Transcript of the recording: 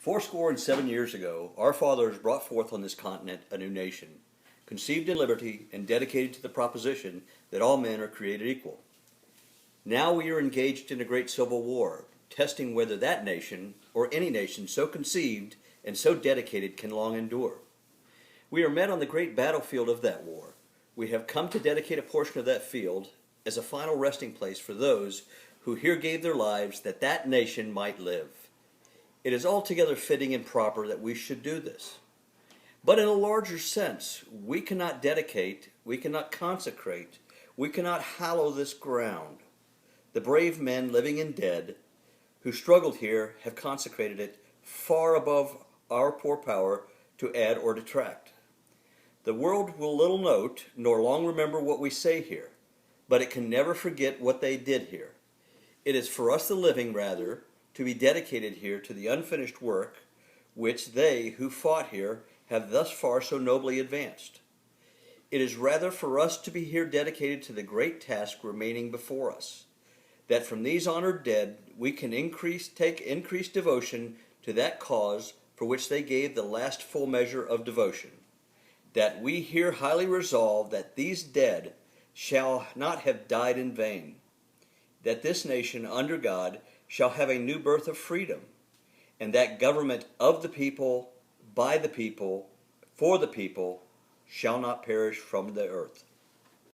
Fourscore and 7 years ago, our fathers brought forth on this continent a new nation, conceived in liberty and dedicated to the proposition that all men are created equal. Now we are engaged in a great civil war, testing whether that nation, or any nation so conceived and so dedicated, can long endure. We are met on the great battlefield of that war. We have come to dedicate a portion of that field as a final resting place for those who here gave their lives that that nation might live. It is altogether fitting and proper that we should do this. But in a larger sense, we cannot dedicate, we cannot consecrate, we cannot hallow this ground. The brave men, living and dead, who struggled here have consecrated it far above our poor power to add or detract. The world will little note nor long remember what we say here, but it can never forget what they did here. It is for us the living, rather, to be dedicated here to the unfinished work which they who fought here have thus far so nobly advanced. It is rather for us to be here dedicated to the great task remaining before us, that from these honored dead we can take increased devotion to that cause for which they gave the last full measure of devotion, that we here highly resolve that these dead shall not have died in vain, that this nation under God shall have a new birth of freedom, and that government of the people, by the people, for the people, shall not perish from the earth.